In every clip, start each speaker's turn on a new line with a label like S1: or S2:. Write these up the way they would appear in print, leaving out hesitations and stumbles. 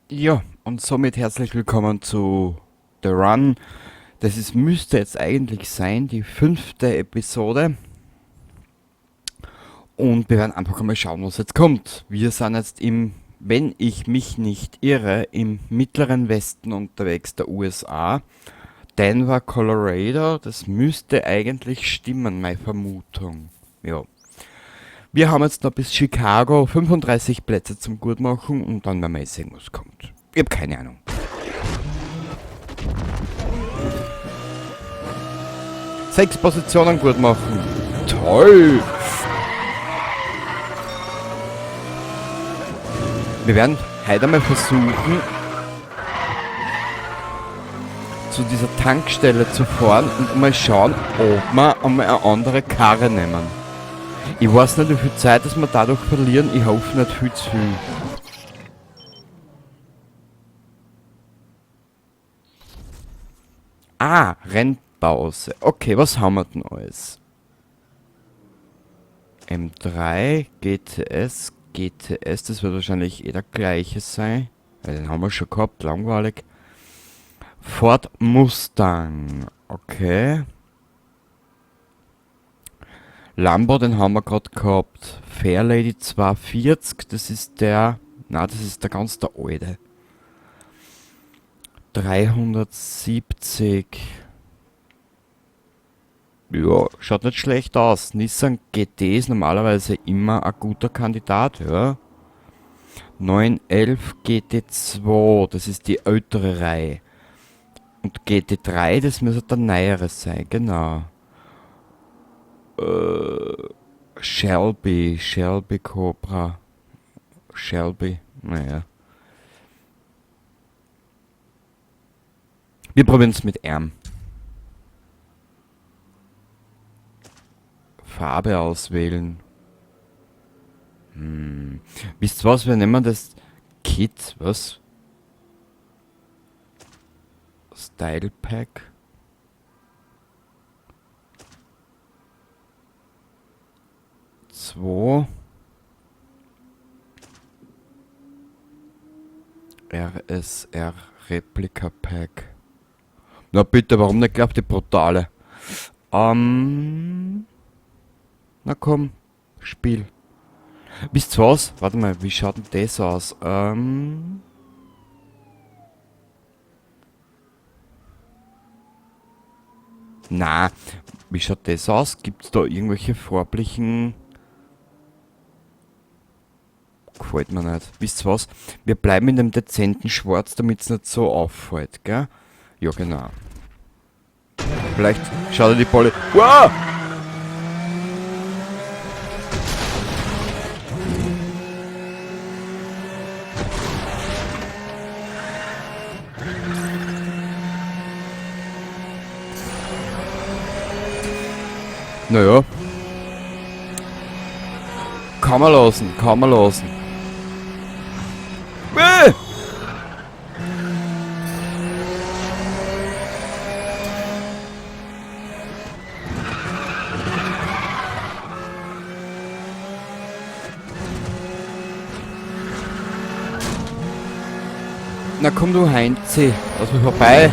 S1: Ja, und somit herzlich willkommen zu The Run. Müsste jetzt eigentlich sein, die 5. Episode. Und wir werden einfach mal schauen, was jetzt kommt. Wir sind jetzt wenn ich mich nicht irre, im mittleren Westen unterwegs der USA. Denver, Colorado. Das müsste eigentlich stimmen, meine Vermutung. Ja. Wir haben jetzt noch bis Chicago 35 Plätze zum Gutmachen und dann werden wir sehen, was kommt. Ich habe keine Ahnung. 6 Positionen gut machen. Toll! Wir werden heute einmal versuchen, zu dieser Tankstelle zu fahren und mal schauen, ob wir einmal eine andere Karre nehmen. Ich weiß nicht, wie viel Zeit dass wir dadurch verlieren. Ich hoffe nicht viel zu viel. Ah, Rennpause. Okay, was haben wir denn alles? M3, GTS, das wird wahrscheinlich eh der gleiche sein. Weil den haben wir schon gehabt, langweilig. Ford Mustang, okay. Lambo, den haben wir gerade gehabt. Fairlady 240, das ist der... Na, das ist der ganz der alte. 370. Ja, schaut nicht schlecht aus. Nissan GT ist normalerweise immer ein guter Kandidat, ja. 911 GT2, das ist die ältere Reihe. Und GT3, das müsste der neuere sein, genau. Shelby Cobra. Shelby, naja. Wir probieren es mit M. Farbe auswählen. Wisst ihr was, wir nehmen das Kit, was? Style Pack. RSR Replika Pack. Na bitte, warum nicht gleich die brutale? Na komm, Spiel. Wisst ihr was? Warte mal, wie schaut denn das aus? Na, wie schaut das aus? Gibt's da irgendwelche farblichen... Gefällt mir nicht. Wisst ihr was? Wir bleiben in dem dezenten Schwarz, damit es nicht so auffällt, gell? Ja, genau. Vielleicht schaut er die Polle... Wow! Naja. Kann man lassen, kann man lassen. Na komm du Heinzi, lass mich vorbei.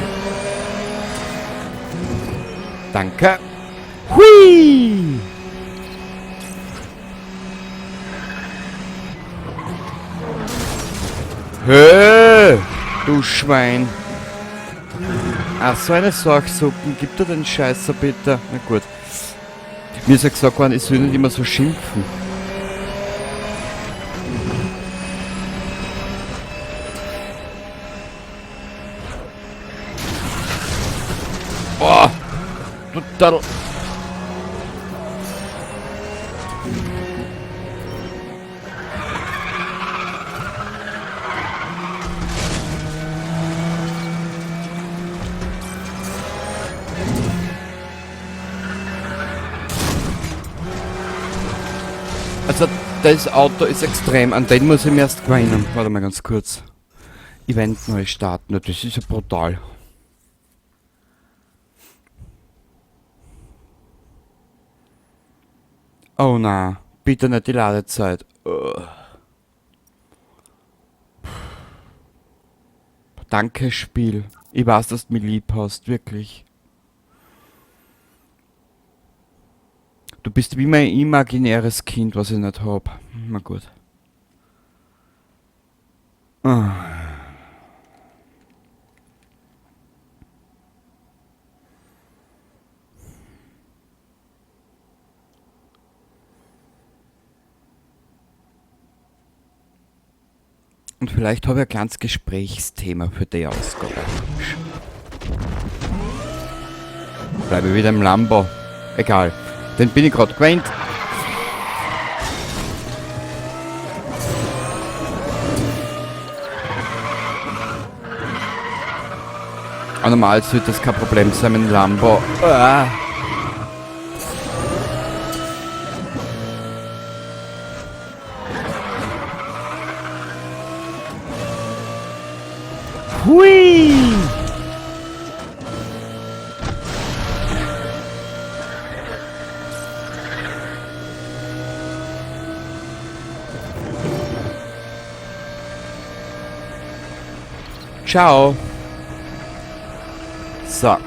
S1: Danke. Hui! Hö! Du Schwein. Ach, so eine Sorgsuppen. Gib dir den Scheißer bitte. Na gut. Mir ist ja gesagt worden, ich soll nicht immer so schimpfen. Oh! Du Daddel. Also, das Auto ist extrem. An den muss ich mir erst gewöhnen. Warte mal ganz kurz. Event neu starten. Na, das ist ja brutal. Oh na, bitte nicht die Ladezeit. Danke, Spiel. Ich weiß, dass du mich lieb hast, wirklich. Du bist wie mein imaginäres Kind, was ich nicht hab. Na gut. Ah. Und vielleicht habe ich ein kleines Gesprächsthema für die Ausgabe. Bleibe wieder im Lambo. Egal. Den bin ich gerade gewöhnt. Aber normal sollte das kein Problem sein mit dem Lambo. Ah. Hui! Ciao. So.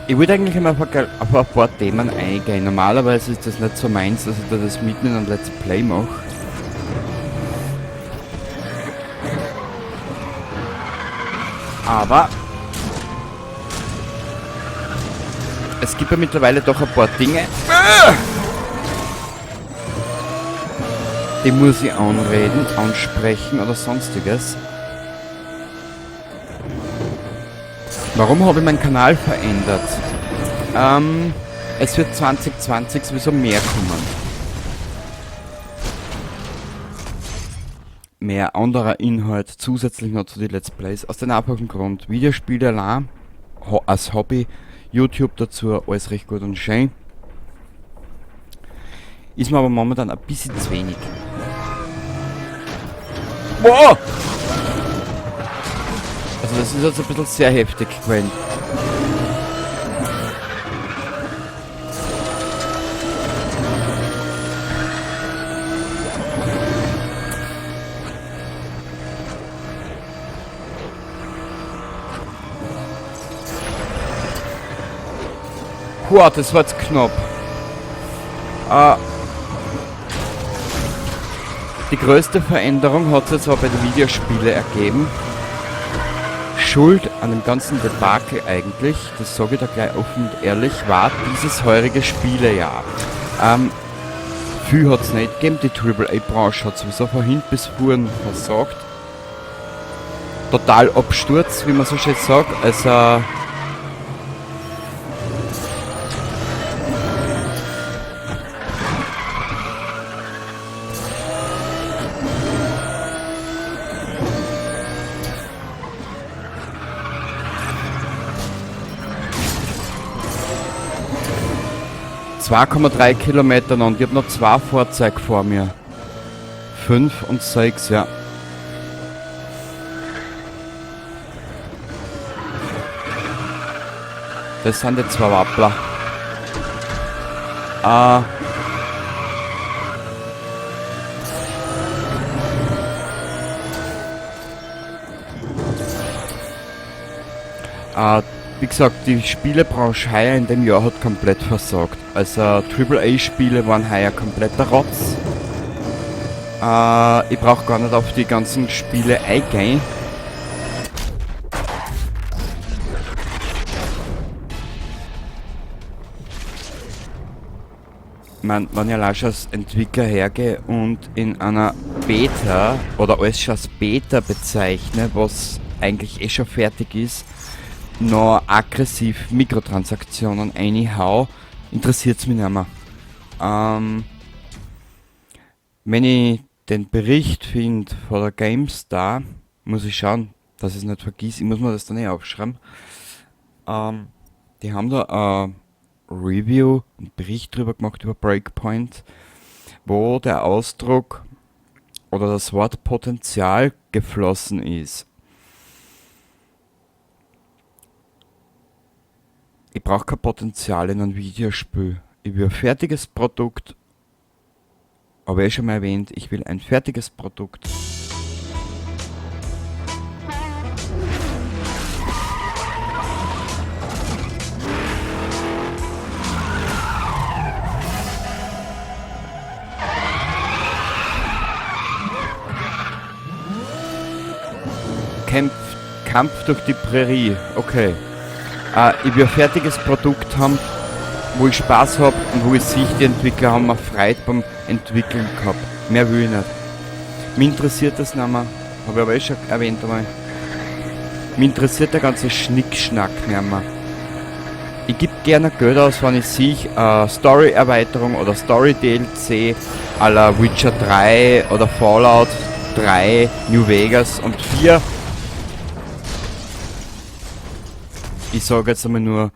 S1: Ich würde eigentlich immer auf ein paar Themen eingehen. Normalerweise ist das nicht so meins, dass ich da das mitten in einem Let's Play mache. Aber es gibt ja mittlerweile doch ein paar Dinge, die muss ich anreden, ansprechen oder sonstiges. Warum habe ich meinen Kanal verändert? Es wird 2020 sowieso mehr kommen. Mehr anderer Inhalt zusätzlich noch zu den Let's Plays. Aus dem einfachen Grund, Videospiele allein, als Hobby, YouTube dazu, alles recht gut und schön. Ist mir aber momentan ein bisschen zu wenig. Wow! Also das ist jetzt ein bisschen sehr heftig gewesen. Wow, das war jetzt knapp. Die größte Veränderung hat sich zwar bei den Videospielen ergeben. Schuld an dem ganzen Debakel eigentlich, das sage ich da gleich offen und ehrlich, war dieses heurige Spielejahr. Viel hat es nicht gegeben, die AAA-Branche hat sowieso von hinten bis vorn versagt. Total Absturz, wie man so schön sagt, also... ...2,3 Kilometer und ich habe noch 2 Fahrzeuge vor mir. 5 und 6, ja. Das sind die 2 Wappler. Wie gesagt, die Spielebranche heuer in dem Jahr hat komplett versagt. Also AAA-Spiele waren heuer kompletter Rotz. Ich brauche gar nicht auf die ganzen Spiele eingehen. Wenn ich allein schon als Entwickler hergehe und in einer Beta oder alles schon als Beta bezeichne, was eigentlich schon fertig ist, noch aggressiv Mikrotransaktionen einhau, interessiert es mich nicht mehr. Wenn ich den Bericht finde von der GameStar, muss ich schauen, dass ich es nicht vergiss, ich muss mir das dann eh aufschreiben. Die haben da ein Review, einen Bericht drüber gemacht über Breakpoint, wo der Ausdruck oder das Wort Potenzial geflossen ist. Ich brauche kein Potenzial in einem Videospiel. Ich will ein fertiges Produkt. Aber schon mal erwähnt, ich will ein fertiges Produkt. Kampf durch die Prärie. Okay. Ich will ein fertiges Produkt haben, wo ich Spaß habe und wo ich sehe, die Entwickler haben mir Freude beim Entwickeln gehabt. Mehr will ich nicht. Mich interessiert das nicht mehr. Habe ich aber schon erwähnt einmal. Mich interessiert der ganze Schnickschnack nicht mehr. Ich gebe gerne Geld aus, wenn ich sehe, Story-Erweiterung oder Story-DLC à la Witcher 3 oder Fallout 3, New Vegas und 4. Ich sage jetzt einmal nur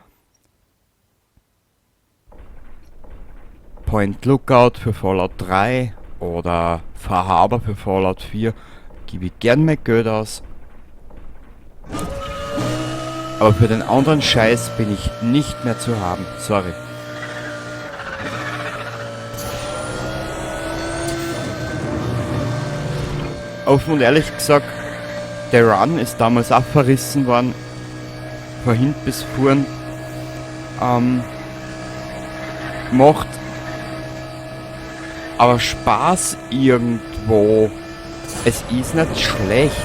S1: Point Lookout für Fallout 3 oder Far Harbor für Fallout 4. Gebe ich gern mehr Geld aus. Aber für den anderen Scheiß bin ich nicht mehr zu haben. Sorry. Offen und ehrlich gesagt, der Run ist damals auch verrissen worden. Von hinten bis vorn. Macht aber Spaß irgendwo. Es ist nicht schlecht.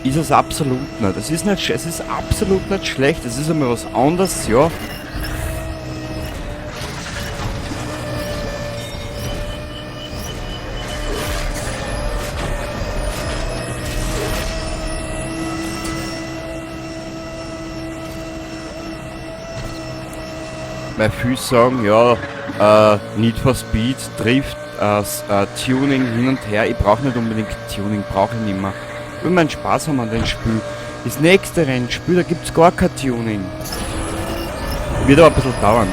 S1: Ist es absolut nicht. Es ist absolut nicht schlecht. Es ist einmal was anderes, ja. Weil viele sagen, ja, Need for Speed trifft Tuning hin und her. Ich brauche nicht unbedingt Tuning, brauche ich nicht mehr. Ich will meinen Spaß haben an dem Spiel. Das nächste Rennspiel, da gibt es gar kein Tuning. Wird aber ein bisschen dauern.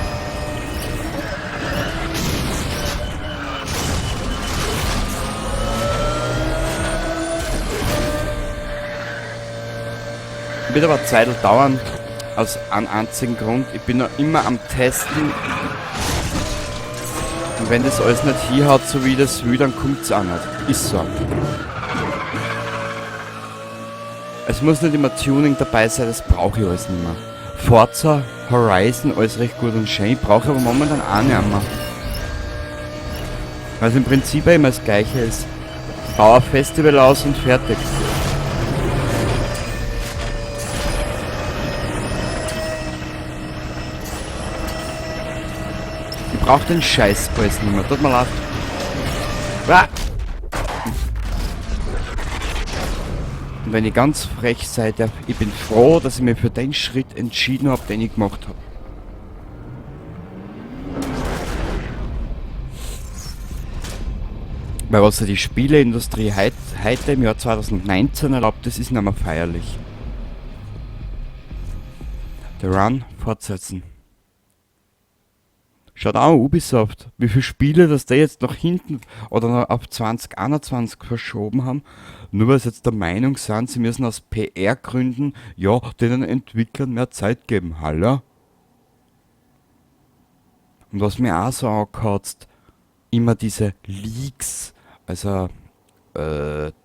S1: Wird aber Zeit dauern. Aus einem einzigen Grund, ich bin noch immer am Testen und wenn das alles nicht hinhaut, so wie ich das will, dann kommt es auch nicht. Ist so. Es muss nicht immer Tuning dabei sein, das brauche ich alles nicht mehr. Forza, Horizon, alles recht gut und schön, ich brauche aber momentan auch nicht mehr. Weil es im Prinzip immer das gleiche ist. Bau ein Festival aus und fertig. Ich brauch den Scheiß alles nicht mehr. Tut mir leid. Ah! Und wenn ich ganz frech sei, ich bin froh, dass ich mich für den Schritt entschieden habe, den ich gemacht habe. Weil was ja die Spieleindustrie heute im Jahr 2019 erlaubt, das ist nicht mehr feierlich. The Run fortsetzen. Schaut auch Ubisoft, wie viele Spiele, dass die jetzt nach hinten oder noch auf 2021 verschoben haben, nur weil sie jetzt der Meinung sind, sie müssen aus PR-Gründen, ja, den Entwicklern mehr Zeit geben. Hallo? Und was mir auch so angekotzt, immer diese Leaks, also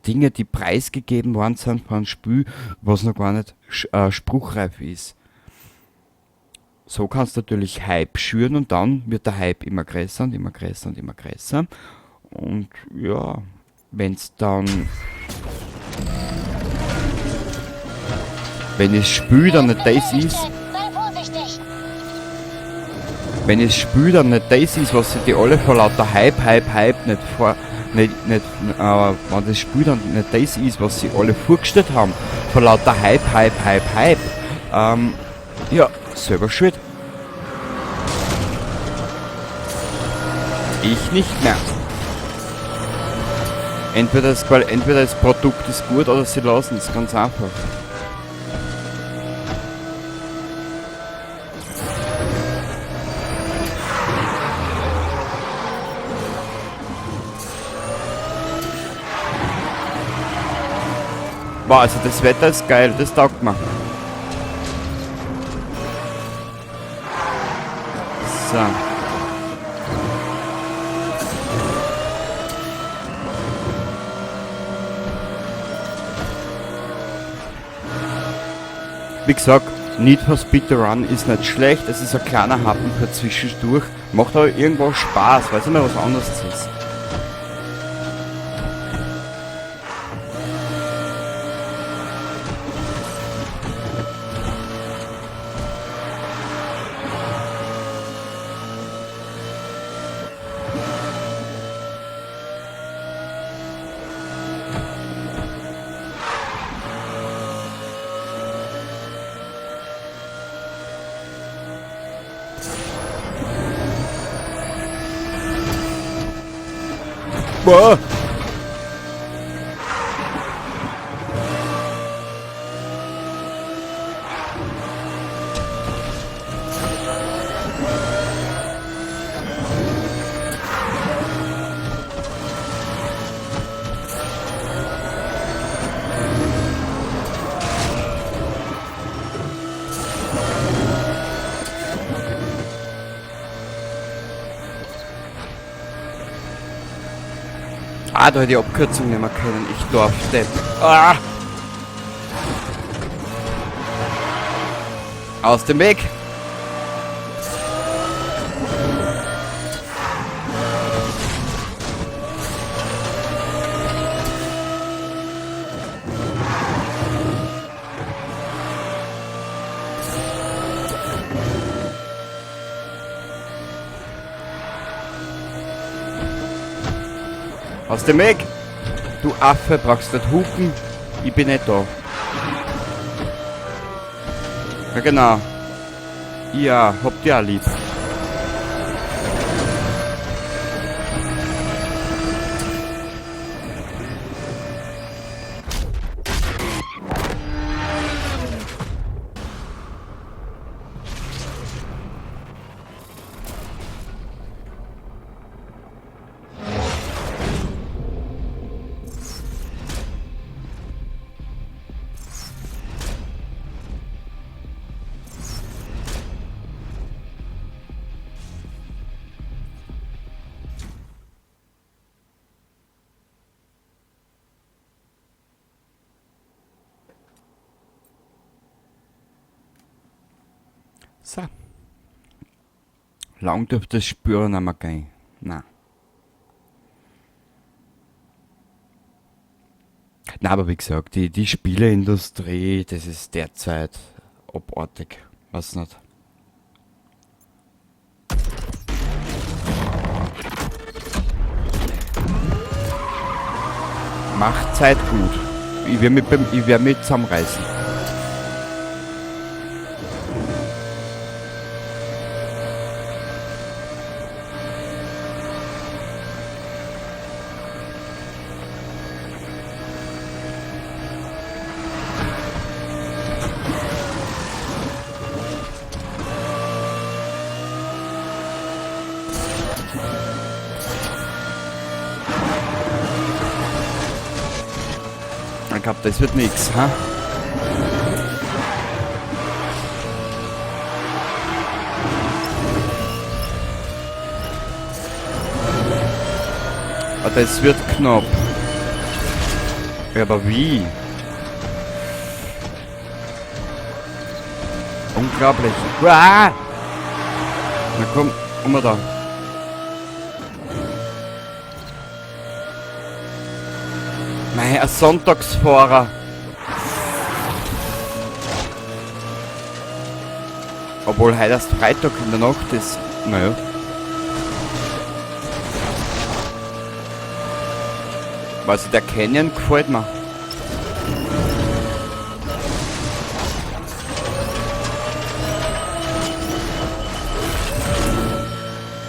S1: Dinge, die preisgegeben worden sind von einem Spiel, was noch gar nicht spruchreif ist. So kannst du natürlich Hype schüren und dann wird der Hype immer größer und immer größer und immer größer. Und ja, wenn es dann... Wenn das Spiel dann nicht das ist... Wenn das Spiel dann nicht das ist, was sich die alle vor lauter Hype nicht vor... wenn das Spiel dann nicht das ist, was sie alle vorgestellt haben, vor lauter Hype, ja, selber schuld. Ich nicht mehr. Entweder das Produkt ist gut oder sie lassen es, ganz einfach. Wow, also das Wetter ist geil, das taugt mir. So. Wie gesagt, Need for Speed to Run ist nicht schlecht, es ist ein kleiner Happen für zwischendurch, macht aber irgendwo Spaß, weil es immer was anderes ist. Boah! Ah, da hätte ich Abkürzung nehmen können. Ich Dorfdepp. Ah! Aus dem Weg! Aus dem Weg! Du Affe, brauchst nicht hupen. Ich bin nicht da. Ja genau. Ja, habt ihr auch lieb. So. Lang dürfte das Spüren nicht mehr gehen. Nein. Na, aber wie gesagt, die Spieleindustrie, das ist derzeit abartig. Weiß nicht. Macht Zeit gut. Ich werd mich zusammenreißen. Ich glaube, das wird nix, ha? Aber das wird knapp. Ja, aber wie? Unglaublich. Uah! Na komm, da. Nein, ein Sonntagsfahrer. Obwohl heute erst Freitag in der Nacht ist. Naja. Also der Canyon gefällt mir.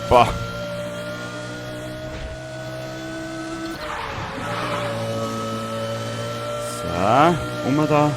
S1: Boah. So, da.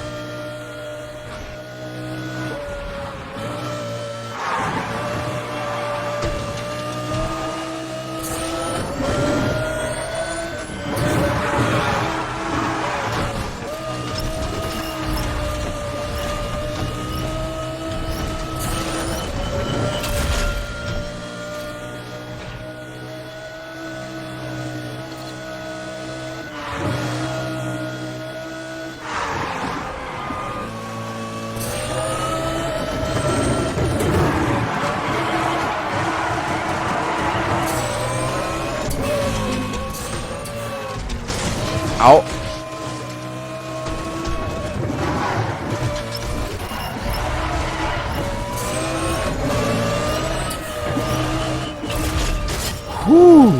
S1: Au. Huh.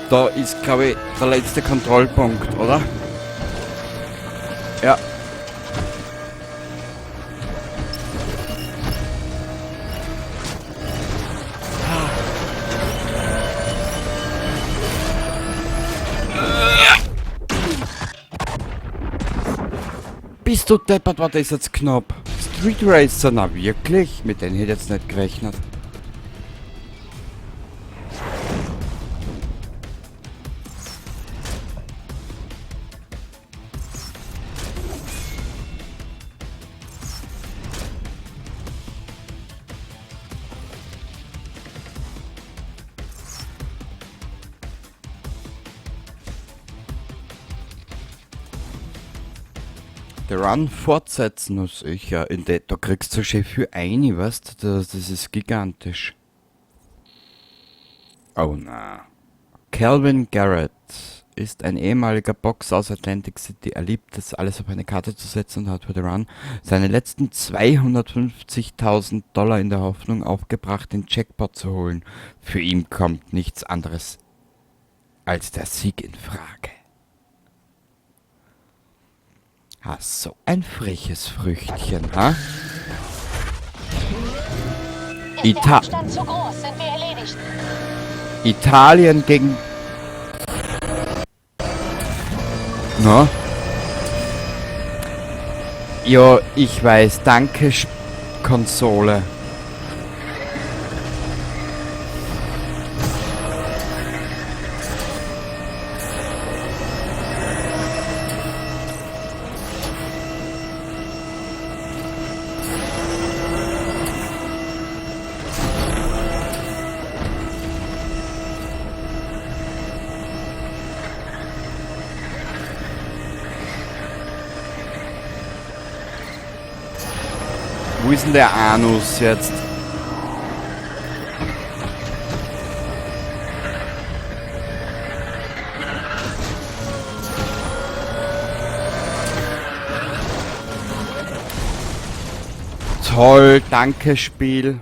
S1: Da ist, glaube ich, der letzte Kontrollpunkt, oder? Ja. Bist du deppert, war das jetzt knapp? Street Racer, na wirklich? Mit denen hätte ich jetzt nicht gerechnet. Der Run fortsetzen muss ich ja. Da kriegst du schon viel ein, weißt du? Das ist gigantisch. Oh na. Calvin Garrett ist ein ehemaliger Boxer aus Atlantic City. Er liebt es, alles auf eine Karte zu setzen und hat für The Run seine letzten $250.000 in der Hoffnung aufgebracht, den Jackpot zu holen. Für ihn kommt nichts anderes als der Sieg in Frage. Ah, so ein freches Früchtchen, ha?
S2: Ist der Abstand zu groß, sind wir erledigt.
S1: Italien gegen... Na? Ja, ich weiß, danke, Konsole. Wo ist denn der Anus jetzt? Toll, danke Spiel.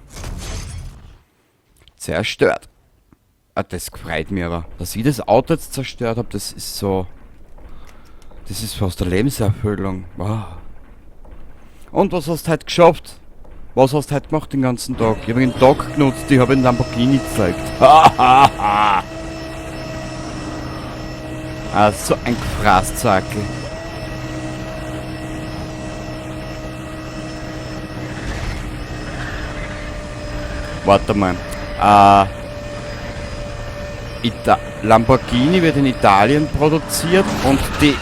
S1: Zerstört. Ah, das freut mich aber. Dass ich das Auto jetzt zerstört habe, das ist so... Das ist fast eine Lebenserfüllung. Wow. Und was hast du heute geschafft? Was hast du heute gemacht den ganzen Tag? Ich habe den Tag genutzt, ich habe den Lamborghini gezeigt. Ah, so ein Gefraßzackel. Warte mal. Lamborghini wird in Italien produziert und die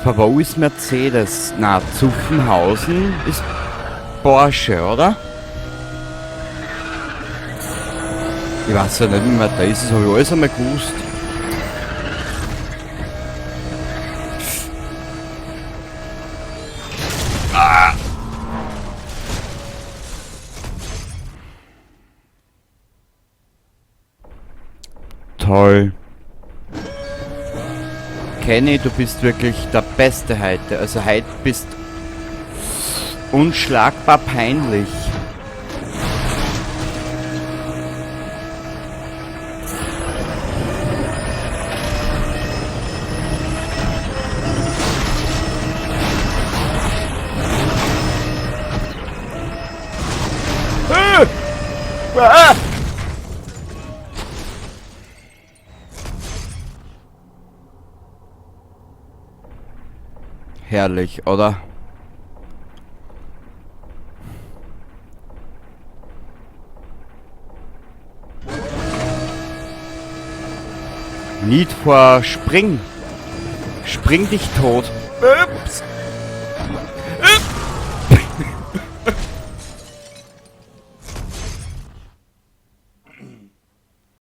S1: wo ist Mercedes? Na, Zuffenhausen ist Porsche, oder? Ich weiß ja nicht mehr, da ist es, habe ich alles einmal gewusst. Ah! Toll. Kenny, du bist wirklich der Beste heute. Also heute bist unschlagbar peinlich. Herrlich, oder? Need for Spring. Spring dich tot. Ups.